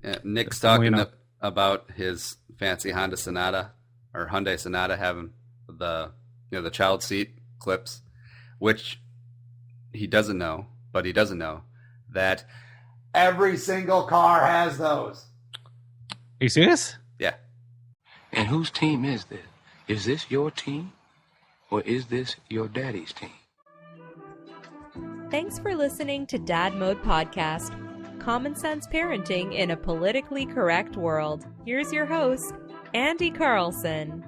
Yeah, Nick's talking about his fancy Honda Sonata or Hyundai Sonata having the child seat clips, which he doesn't know, but he doesn't know that every single car has those. Are you serious? Yeah. And whose team is this? Is this your team? Or is this your daddy's team? Thanks for listening to Dad Mode Podcast. Common sense parenting in a politically correct world. Here's your host, Andy Carlson.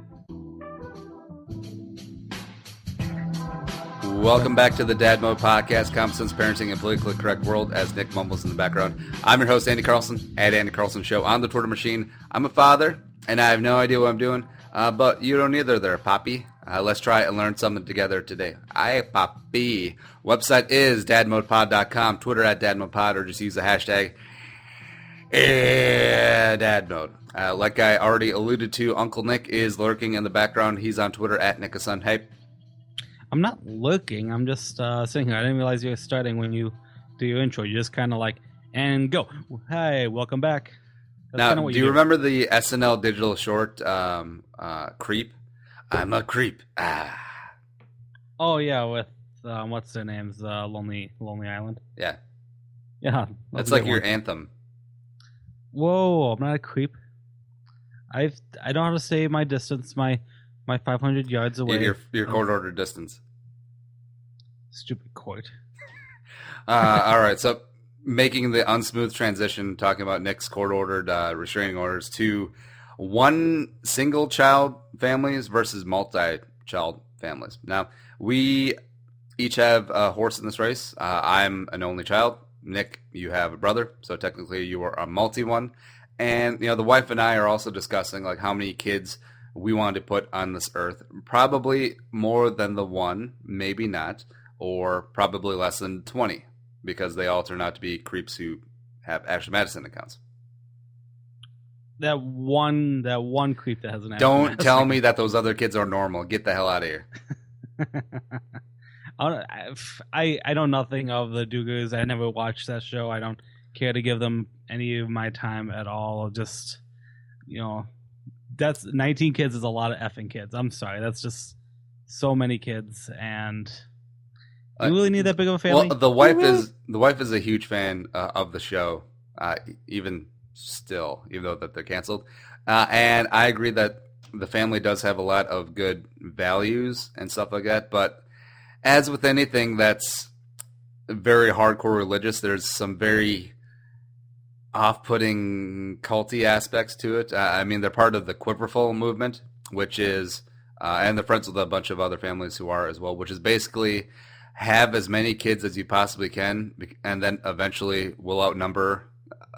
Welcome back to the Dad Mode Podcast, Common Sense Parenting in a Politically Correct World, as Nick mumbles in the background. I'm your host, Andy Carlson, at Andy Carlson Show on the Twitter machine. I'm a father, and I have no idea what I'm doing, but you don't either there, Poppy. Let's try and learn something together today. Hi, Poppy. Website is dadmodepod.com, Twitter at dadmodepod, or just use the hashtag dadmode. Like I already alluded to, Uncle Nick is lurking in the background. He's on Twitter at Nickason. Hey. I'm not looking. I'm just sitting here. I didn't realize you were starting when you do your intro. You just kind of like, and go. Hey, welcome back. That's now, do you remember the SNL digital short, Creep? I'm a creep. Oh, yeah, with, what's their names? Lonely Island? Yeah. Yeah. That's like your anthem. Whoa, I'm not a creep. I don't have to stay my distance, my 500 yards away. Your court order distance. Stupid court. All right, so making the unsmooth transition, talking about Nick's court-ordered restraining orders to one single-child families versus multi-child families. Now, we each have a horse in this race. I'm an only child. Nick, you have a brother, so technically you are a multi-one. And, the wife and I are also discussing, like, how many kids we wanted to put on this earth. Probably more than the one, maybe not, or probably less than 20, because they all turn out to be creeps who have Ashley Madison accounts. That one creep that has an Ashley Don't Madison tell me that those other kids are normal. Get the hell out of here. I know nothing of the Dugas. I never watched that show. I don't care to give them any of my time at all. Just, that's 19 kids is a lot of effing kids. I'm sorry. That's just so many kids, and you really need that big of a family? Well, the wife is a huge fan of the show, even though that they're canceled. And I agree that the family does have a lot of good values and stuff like that. But as with anything that's very hardcore religious, there's some very off-putting culty aspects to it. They're part of the Quiverful movement, which is, and they're friends with a bunch of other families who are as well, which is basically have as many kids as you possibly can, and then eventually will outnumber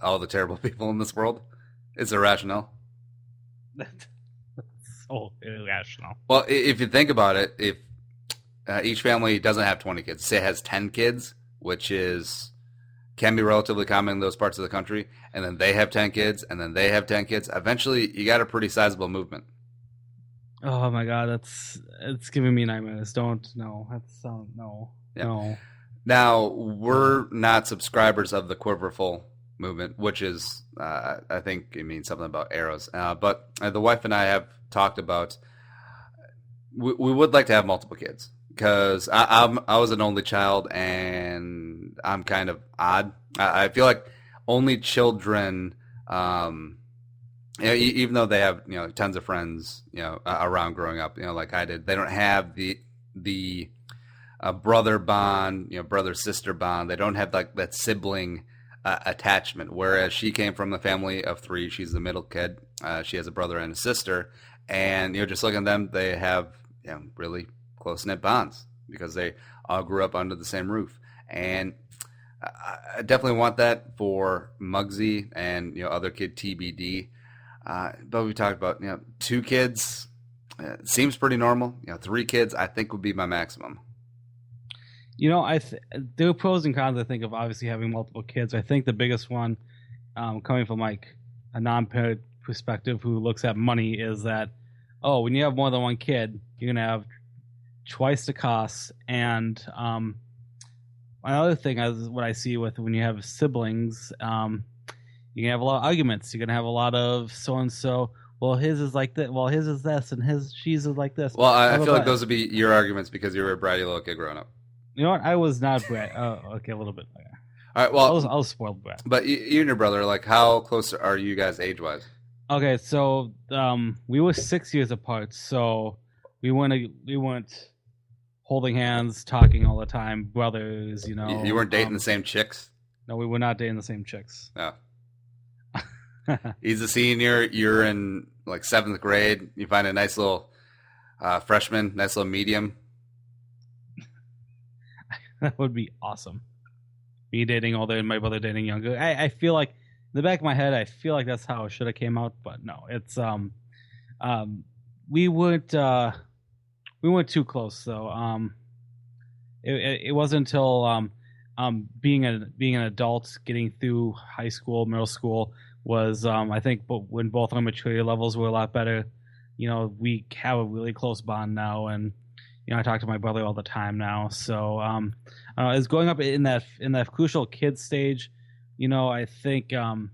all the terrible people in this world. It's irrational. That's so irrational. Well, if you think about it, if each family doesn't have 20 kids, say it has 10 kids, which can be relatively common in those parts of the country, and then they have 10 kids, and then they have 10 kids, eventually you got a pretty sizable movement. Oh my God, it's giving me nightmares. No. Now, we're not subscribers of the Quiverful movement, which is, I think it means something about arrows. But the wife and I have talked about, we would like to have multiple kids, because I was an only child, and I'm kind of odd. I feel like only children, even though they have tons of friends around growing up, like I did, they don't have the brother bond, brother sister bond. They don't have like that sibling attachment. Whereas she came from a family of 3. She's the middle kid. She has a brother and a sister, and just looking at them, they have really close-knit bonds because they all grew up under the same roof. And I definitely want that for Muggsy and other kid TBD. But we talked about 2 kids. Seems pretty normal. 3 kids I think would be my maximum. There are pros and cons. I think of obviously having multiple kids. I think the biggest one, coming from like a non-parent perspective who looks at money, is that when you have more than one kid, you're gonna have twice the costs. And another thing is what I see with when you have siblings, you're gonna have a lot of arguments. You're gonna have a lot of so and so. Well, his is like that. Well, his is this, and she's is like this. Well, I feel like those would be your arguments because you were a bratty little kid growing up. You know what? I was not brat. Oh, okay, a little bit. Okay. All right. Well, I was spoiled brat. But you and your brother, like, how close are you guys age-wise? Okay, so we were 6 years apart. So we weren't holding hands, talking all the time, brothers. You know, you weren't dating the same chicks. No, we were not dating the same chicks. No. He's a senior. You're in like 7th grade. You find a nice little freshman, nice little medium. That would be awesome. Me dating older and my brother dating younger. I feel like in the back of my head, I feel like that's how it should have came out, but no, it's we weren't too close though. It wasn't until being an adult, getting through high school, middle school was I think when both our maturity levels were a lot better. You know, we have a really close bond now, and you know, I talk to my brother all the time now. So as growing up in that crucial kid stage, you know, I think the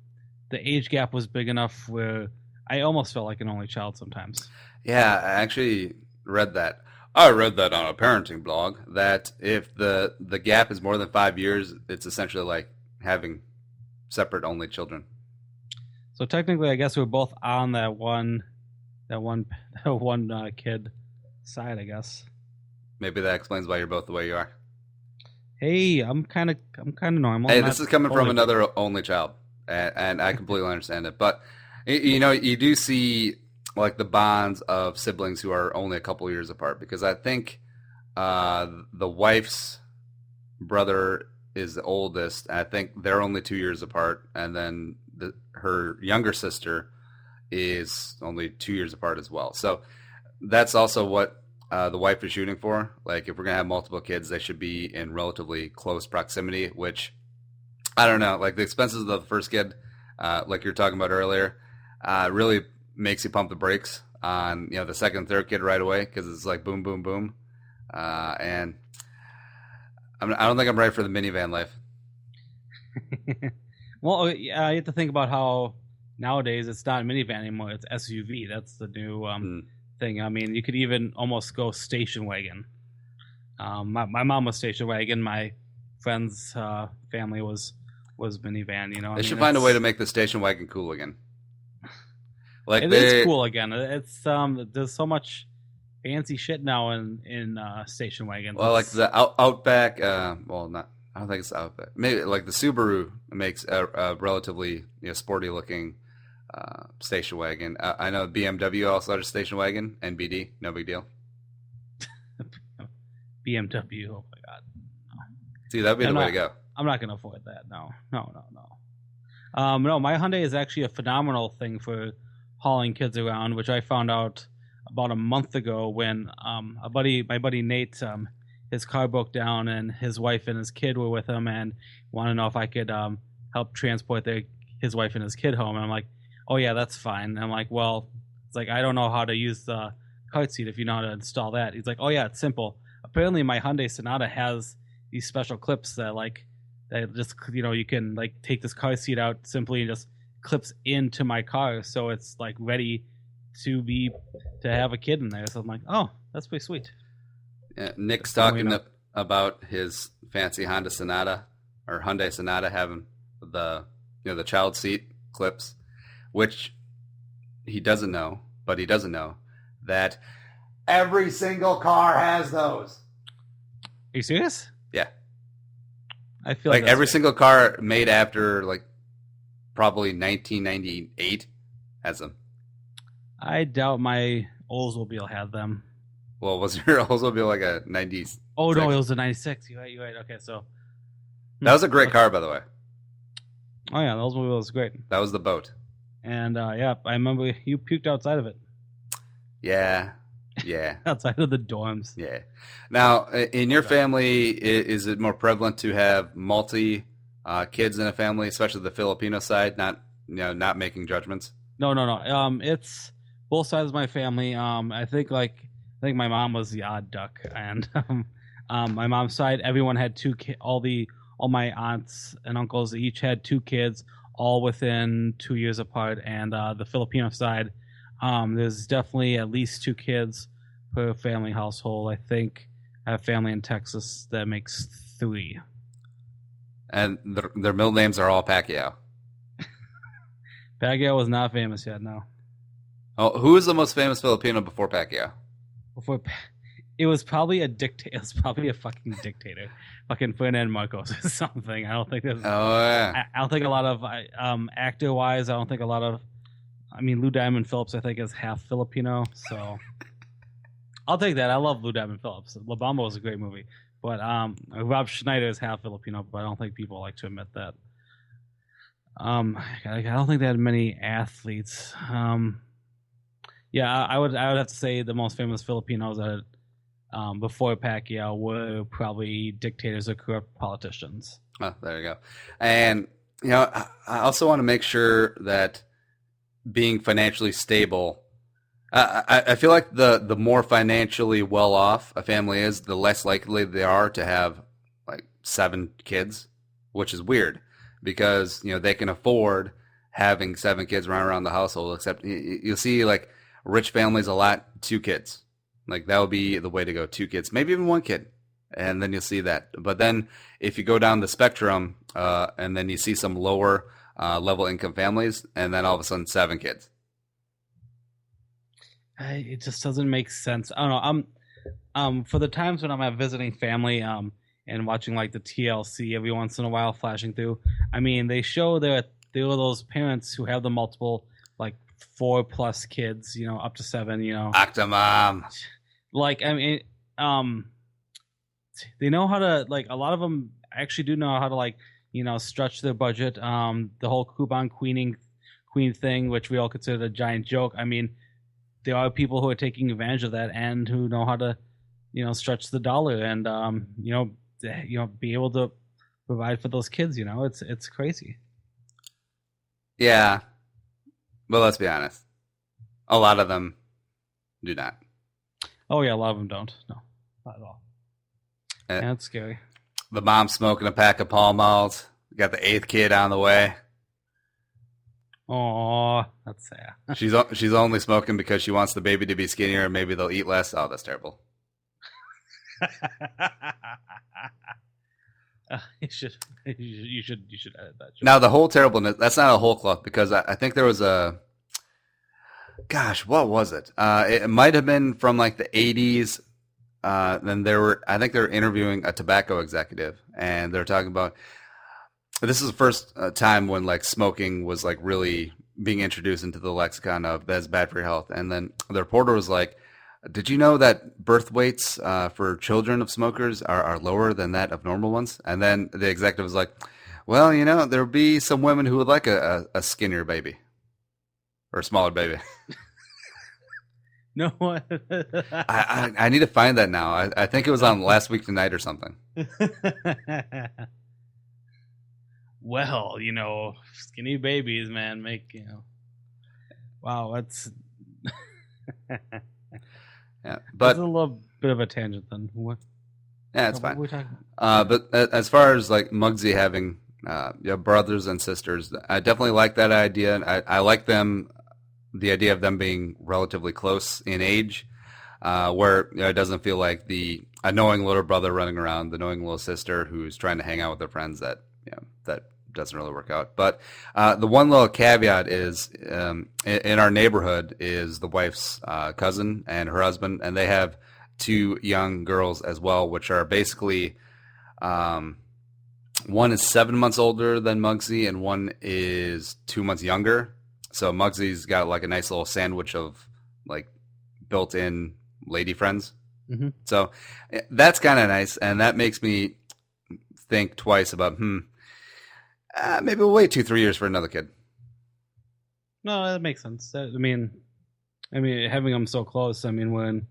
age gap was big enough where I almost felt like an only child sometimes. Yeah, I actually read that. I read that on a parenting blog that if the gap is more than 5 years, it's essentially like having separate only children. So technically, I guess we're both on that one kid side, I guess. Maybe that explains why you're both the way you are. Hey, I'm kind of normal. Hey, this is coming from another only child, and I completely understand it. But you know, you do see like the bonds of siblings who are only a couple years apart, because I think the wife's brother is the oldest. I think they're only 2 years apart, and then her younger sister is only 2 years apart as well. So that's also what the wife is shooting for. Like, if we're going to have multiple kids, they should be in relatively close proximity, which, I don't know, like the expenses of the first kid, like you're talking about earlier, really makes you pump the brakes on, you know, the second, third kid right away, because it's like boom, boom, boom. And I don't think I'm ready for the minivan life. Well, yeah, you have to think about how nowadays it's not a minivan anymore. It's SUV. That's the new thing. I mean, you could even almost go station wagon. My mom was station wagon. My friend's family was minivan. You know, They should find a way to make the station wagon cool again. Like it's cool again. It's there's so much fancy shit now in station wagons. Well, like the Outback. Well, not. I don't think it's Outback. Maybe like the Subaru makes a relatively, you know, sporty looking station wagon. I know BMW also has a station wagon. NBD, no big deal. BMW. Oh my god. No. See, that'd be the way to go. I'm not gonna afford that. No. No, my Hyundai is actually a phenomenal thing for hauling kids around, which I found out about a month ago when my buddy Nate, his car broke down and his wife and his kid were with him and wanted to know if I could help transport his wife and his kid home. And I'm like, oh yeah, that's fine. And I'm like, well, it's like, I don't know how to use the cart seat if you know how to install that. He's like, oh yeah, it's simple. Apparently my Hyundai Sonata has these special clips that just, you know, you can like take this car seat out simply and just clips into my car, so it's like ready to have a kid in there. So I'm like, oh, that's pretty sweet. Yeah, Nick's talking about his fancy Hyundai Sonata having the child seat clips, which he doesn't know, but he doesn't know that every single car has those. Are you serious? Yeah. I feel like every single car made after like probably 1998 has them. I doubt my Oldsmobile had them. Well, was your Oldsmobile like a 90s? Oh, no, it was a 96. You're right. Okay, so. That was a great car, by the way. Oh, yeah, the Oldsmobile was great. That was the boat. And, yeah, I remember you puked outside of it. Yeah. Outside of the dorms. Yeah. Now, in your family, is it more prevalent to have kids in a family, especially the Filipino side, not making judgments? No. It's both sides of my family. I think my mom was the odd duck, and my mom's side, everyone had 2 kids. All my aunts and uncles each had 2 kids. all within 2 years apart, and the Filipino side, there's definitely at least 2 kids per family household. I think I have family in Texas that makes 3. And their middle names are all Pacquiao. Pacquiao was not famous yet, no. Oh, who is the most famous Filipino before Pacquiao? It was probably a dictator. It was probably a fucking dictator, fucking Ferdinand Marcos or something. I don't think there's. Oh yeah. I don't think a lot of actor wise. I don't think a lot of. I mean, Lou Diamond Phillips, I think, is half Filipino, so I'll take that. I love Lou Diamond Phillips. La Bamba was a great movie, but Rob Schneider is half Filipino, but I don't think people like to admit that. I don't think they had many athletes. Yeah, I would have to say the most famous Filipinos that before Pacquiao were probably dictators or corrupt politicians. Oh, there you go. And I also want to make sure that being financially stable, I feel like the more financially well off a family is, the less likely they are to have like 7 kids, which is weird because they can afford having 7 kids running around the household. Except you'll see like rich families a lot 2 kids, like that would be the way to go. 2 kids, maybe even 1 kid, and then you'll see that. But then if you go down the spectrum, and then you see some lower level income families, and then all of a sudden 7 kids. It just doesn't make sense. I don't know. For the times when I'm at visiting family, and watching like the TLC every once in a while flashing through, I mean, they show there are those parents who have the multiple like 4+ kids, up to 7, Octomom. Like, I mean, they know how to, like, a lot of them actually do know how to, like, stretch their budget. The whole coupon queen thing, which we all consider a giant joke. I mean, there are people who are taking advantage of that and who know how to, stretch the dollar and, be able to provide for those kids. It's crazy. Yeah. But let's be honest. A lot of them do not. Oh, yeah, a lot of them don't. No, not at all. Yeah, that's scary. The mom smoking a pack of Pall Malls. Got the 8th kid on the way. Oh, that's sad. She's only smoking because she wants the baby to be skinnier and maybe they'll eat less. Oh, that's terrible. You should edit that. Now the whole terribleness, that's not a whole cloth, because I think there was a, gosh, what was it? It might have been from like the 80s. Then I think they were interviewing a tobacco executive, and they're talking about, this is the first time when like smoking was like really being introduced into the lexicon of that's bad for your health. And then the reporter was like, did you know that birth weights for children of smokers are lower than that of normal ones? And then the executive was like, well, there'll be some women who would like a skinnier baby or a smaller baby. No one. I need to find that now. I think it was on Last Week Tonight or something. Well, skinny babies, man, wow, that's yeah, but that's a little bit of a tangent then. What? Yeah, it's fine. What are we talking about? But as far as like Muggsy having brothers and sisters, I definitely like that idea. I like them. The idea of them being relatively close in age, where it doesn't feel like the annoying little brother running around, the annoying little sister who's trying to hang out with their friends. That doesn't really work out. But the one little caveat is in our neighborhood is the wife's cousin and her husband, and they have 2 young girls as well, which are basically one is 7 months older than Muggsy, and one is 2 months younger. So Muggsy's got like a nice little sandwich of like built-in lady friends. Mm-hmm. So that's kind of nice, and that makes me think twice about maybe we'll wait 2-3 years for another kid. No, that makes sense. I mean, having them so close. I mean, we're in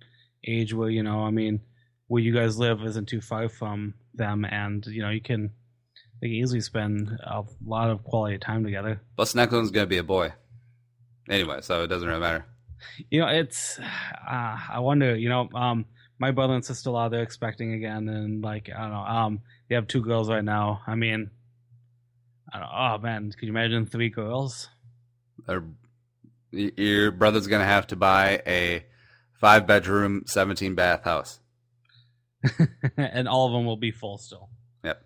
age where where you guys live isn't too far from them, and they can easily spend a lot of quality time together. Plus, next one's gonna be a boy. Anyway, so it doesn't really matter. It's I wonder. My brother and sister-in-law, they're expecting again, and like I don't know. They have 2 girls right now. I mean, Oh man, could you imagine 3 girls? Your brother's going to have to buy a 5-bedroom, 17-bath house. And all of them will be full still. Yep.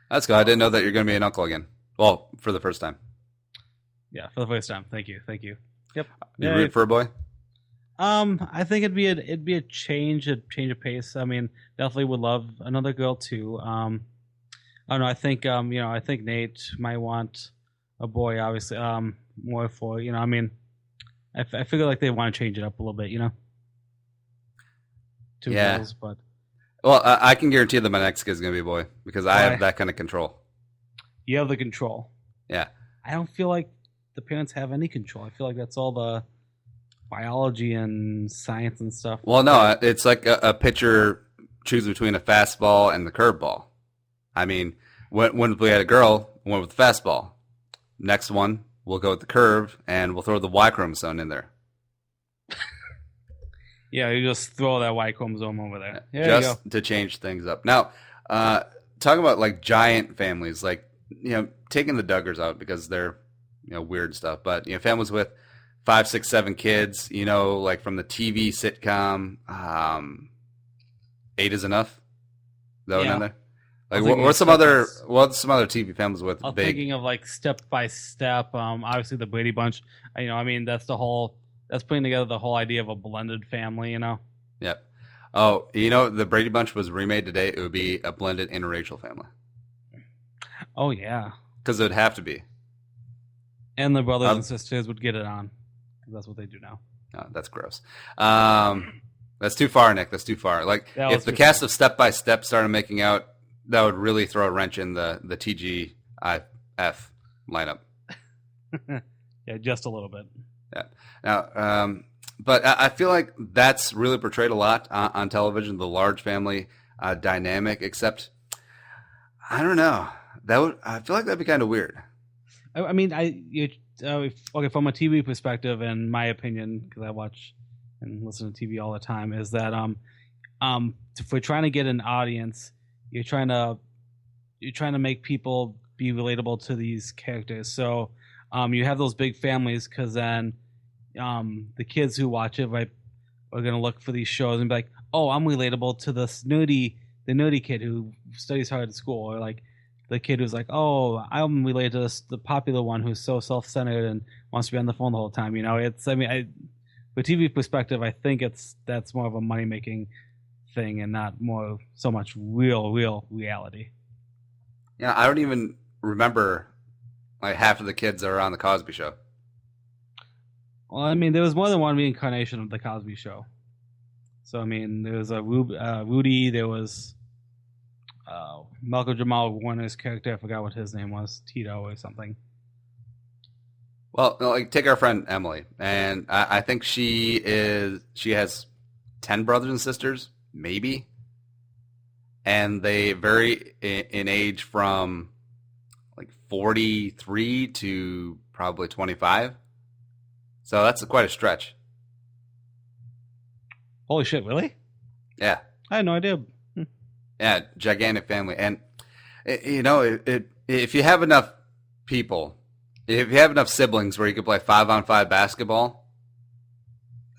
That's good. I didn't know that you're going to be an uncle again. Well, for the first time. Yeah, for the first time. Thank you. Yep. You root for a boy? I think it'd be a change of pace. I mean, definitely would love another girl too. I don't know. I think I think Nate might want a boy. Obviously, more for I mean, I figure like they want to change it up a little bit. 2 girls, but well, I can guarantee that my next kid's gonna be a boy because I have that kind of control. You have the control. Yeah. I don't feel like the parents have any control. I feel like that's all the biology and science and stuff. Well, no, it's like a pitcher chooses between a fastball and the curveball. I mean, when we had a girl, we went with the fastball. Next one, we'll go with the curve, and we'll throw the Y chromosome in there. Yeah, you just throw that Y chromosome over there. Just to change things up. Now, talking about like giant families, like taking the Duggars out because they're weird stuff, but families with 5, 6, 7 kids, like from the TV sitcom, 8 is enough. Is that what in there? Like what's some other TV families with I'm big? Thinking of like Step by Step. Obviously the Brady Bunch. I mean that's putting together the whole idea of a blended family. Yep. Oh, the Brady Bunch was remade today. It would be a blended interracial family. Oh yeah. Because it would have to be. And the brothers and sisters would get it on. That's what they do now. Oh, that's gross. That's too far, Nick. That's too far. Like if the cast of Step by Step started making out, that would really throw a wrench in the TGIF lineup. Yeah, just a little bit. Yeah. Now, but I feel like that's really portrayed a lot on television, the large family dynamic. Except, I don't know. I feel like that'd be kind of weird. I mean, okay, from a TV perspective, in my opinion, because I watch and listen to TV all the time, is that if we're trying to get an audience, you're trying to make people be relatable to these characters. So you have those big families because then the kids who watch it are going to look for these shows and be like, oh, I'm relatable to the nerdy kid who studies hard at school, or like the kid who's like, oh, I'm related to the popular one who's so self-centered and wants to be on the phone the whole time. From a TV perspective, I think that's more of a money-making thing and not so much real reality. Yeah, I don't even remember like half of the kids that are on the Cosby Show. Well, I mean, there was more than one reincarnation of the Cosby Show. So I mean, there was a Rudy. There was Malcolm Jamal Warner's character. I forgot what his name was, Tito or something. Well, like take our friend Emily, and I think she has 10 brothers and sisters, maybe, and they vary in age from like 43 to probably 25. So that's quite a stretch. Holy shit! Really? Yeah. I had no idea. Yeah, gigantic family, and if you have enough people. If you have enough siblings where you could play 5-on-5 basketball,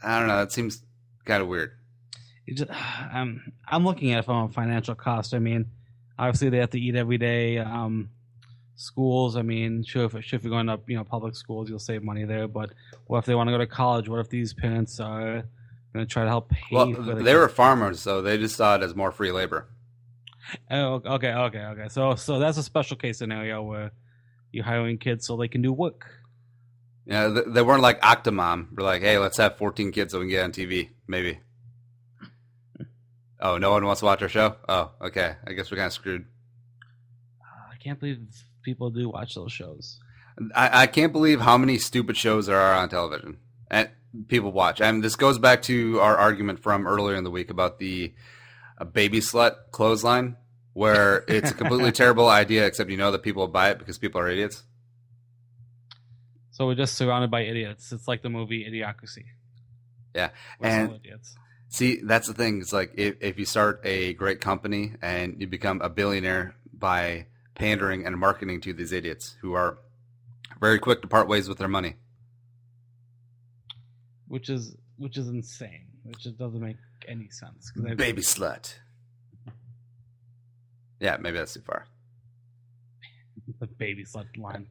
I don't know. It seems kind of weird. I'm looking at it from a financial cost. I mean, obviously they have to eat every day. Schools, I mean, sure, if you're going to public schools, you'll save money there. But what if they want to go to college? What if these parents are going to try to help pay? Well, they were farmers, so they just saw it as more free labor. Oh, okay. So that's a special case scenario where you're hiring kids so they can do work. Yeah, they weren't like Octomom. We're like, hey, let's have 14 kids so we can get on TV, maybe. Oh, no one wants to watch our show? Oh, okay. I guess we're kind of screwed. I can't believe people do watch those shows. I can't believe how many stupid shows there are on television and people watch. I mean, this goes back to our argument from earlier in the week about the baby slut clothesline, where it's a completely terrible idea, except that people will buy it because people are idiots. So we're just surrounded by idiots. It's like the movie Idiocracy. Yeah. And idiots. See, that's the thing. It's like if you start a great company and you become a billionaire by pandering and marketing to these idiots who are very quick to part ways with their money. Which is insane. Which just doesn't make any sense. Baby slut. Yeah, maybe that's too far. The baby slut line.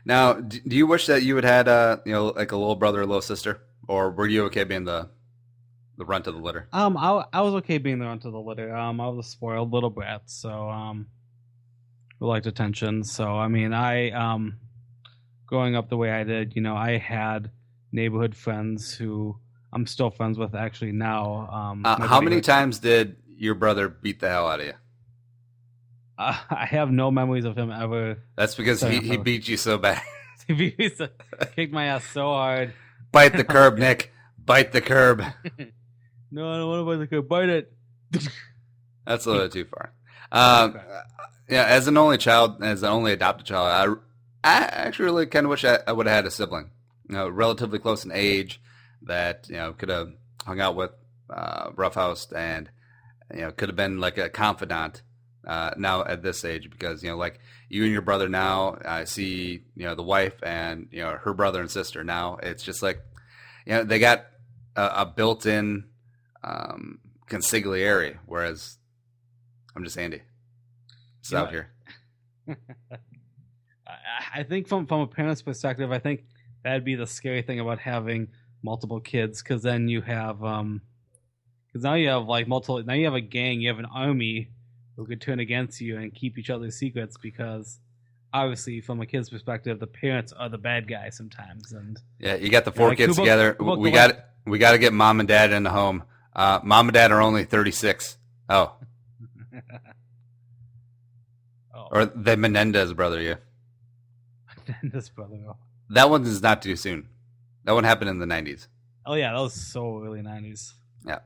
Now, do you wish that you had had like a little brother or little sister, or were you okay being the runt of the litter? I was okay being the runt of the litter. I was a spoiled little brat, so who liked attention. So I mean, I growing up the way I did, I had neighborhood friends who I'm still friends with actually now. How many times did your brother beat the hell out of you? I have no memories of him ever. That's because he beat you so bad. He kicked my ass so hard. Bite the curb, Nick. Bite the curb. No, I don't want to bite the curb. Bite it. That's a little too far. Yeah, as an only adopted child, I actually really kind of wish I would have had a sibling. Relatively close in age that could have hung out with, roughhoused, and could have been like a confidant. Now at this age, because like you and your brother now, I see the wife and her brother and sister. Now it's just like they got a built-in consigliere, whereas I'm just Andy. It's out here. I think from a parent's perspective, I think that'd be the scary thing about having multiple kids, because then you have because now you have like multiple. Now you have a gang. You have an army who could turn against you and keep each other's secrets, because obviously from a kid's perspective, the parents are the bad guys sometimes. And yeah, you got the four kids together. We got to get mom and dad in the home. Mom and dad are only 36. Oh. Or the Menendez brother, yeah. Menendez brother. Oh. That one is not too soon. That one happened in the 90s. Oh yeah, that was so early 90s. Yeah.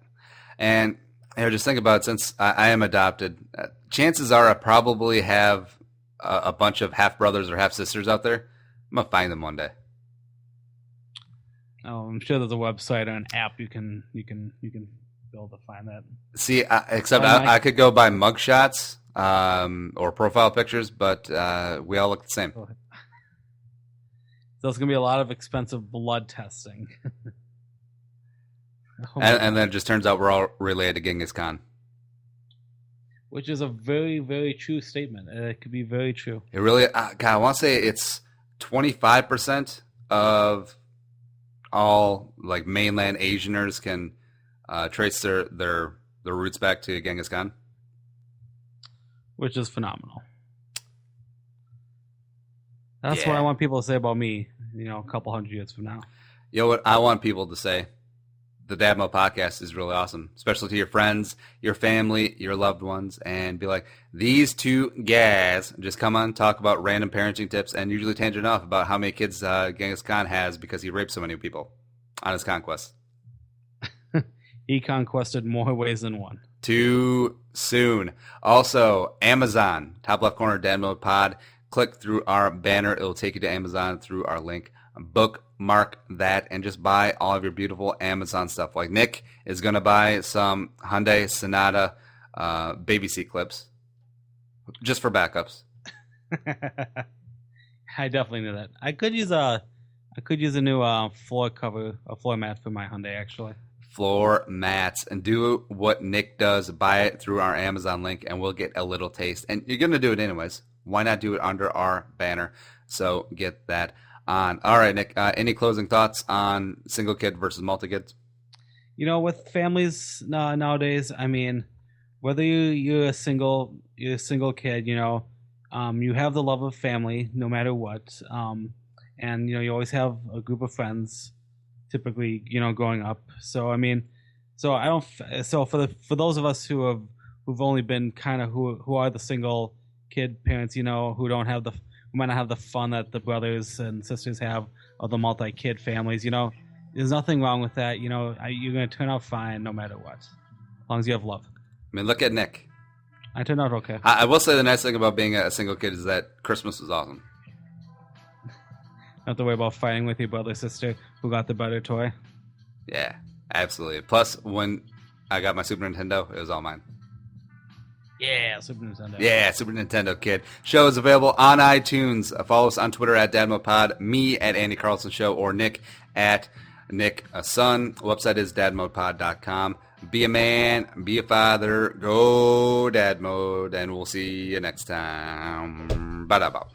And just think about it, since I am adopted, chances are I probably have a bunch of half brothers or half sisters out there. I'm gonna find them one day. Oh, I'm sure there's a website or an app you can be able to find that. See, I could go by mugshots or profile pictures, but we all look the same. So it's gonna be a lot of expensive blood testing. And then it just turns out we're all related to Genghis Khan. Which is a very, very true statement. It could be very true. It really, God, I want to say it's 25% of all like mainland Asianers can trace their roots back to Genghis Khan. Which is phenomenal. That's what I want people to say about me, a couple hundred years from now. You know what I want people to say? The Dad Mode podcast is really awesome, especially to your friends, your family, your loved ones, and be like, these two guys just come on, talk about random parenting tips, and usually tangent off about how many kids Genghis Khan has because he raped so many people on his conquest. He conquested more ways than one. Too soon. Also, Amazon, top left corner, Dad Mode Pod. Click through our banner. It'll take you to Amazon through our link. Bookmark that and just buy all of your beautiful Amazon stuff. Like Nick is going to buy some Hyundai Sonata baby seat clips just for backups. I definitely knew that. I could use a new floor mat for my Hyundai, actually. Floor mats, and do what Nick does. Buy it through our Amazon link and we'll get a little taste. And you're going to do it anyways. Why not do it under our banner? So get that on. All right, Nick, any closing thoughts on single kid versus multi-kids? With families nowadays, I mean, whether you're a single kid, you have the love of family no matter what. And, you always have a group of friends typically, growing up. So, I mean, for those of us who've only been kind of, who are the single kid parents, who might not have the fun that the brothers and sisters have of the multi-kid families, there's nothing wrong with that. You're going to turn out fine no matter what, as long as you have love. I mean, look at Nick. I turned out okay. I will say the nice thing about being a single kid is that Christmas was awesome. Don't have to worry about fighting with your brother or sister who got the better toy. Yeah, absolutely. Plus, when I got my Super Nintendo, it was all mine. Yeah, Super Nintendo. Yeah, Super Nintendo Kid. Show is available on iTunes. Follow us on Twitter at DadModePod, me at Andy Carlson Show, or Nick at Nick Sun. Website is dadmodepod.com. Be a man, be a father, go dad mode, and we'll see you next time. Ba-da-ba.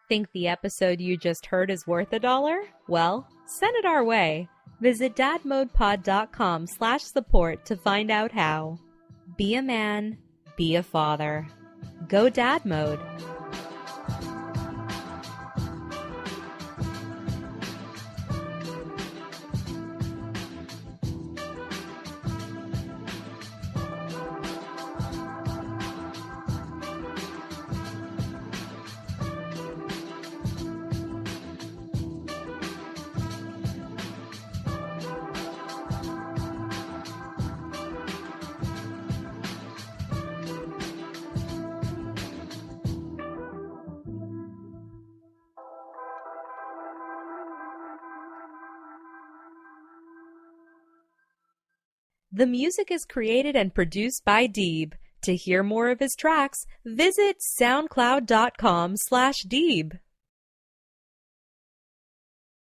Think the episode you just heard is worth $1? Well, send it our way. Visit dadmodepod.com/support to find out how. Be a man, be a father. Go dad mode. The music is created and produced by Deeb. To hear more of his tracks, visit soundcloud.com/Deeb.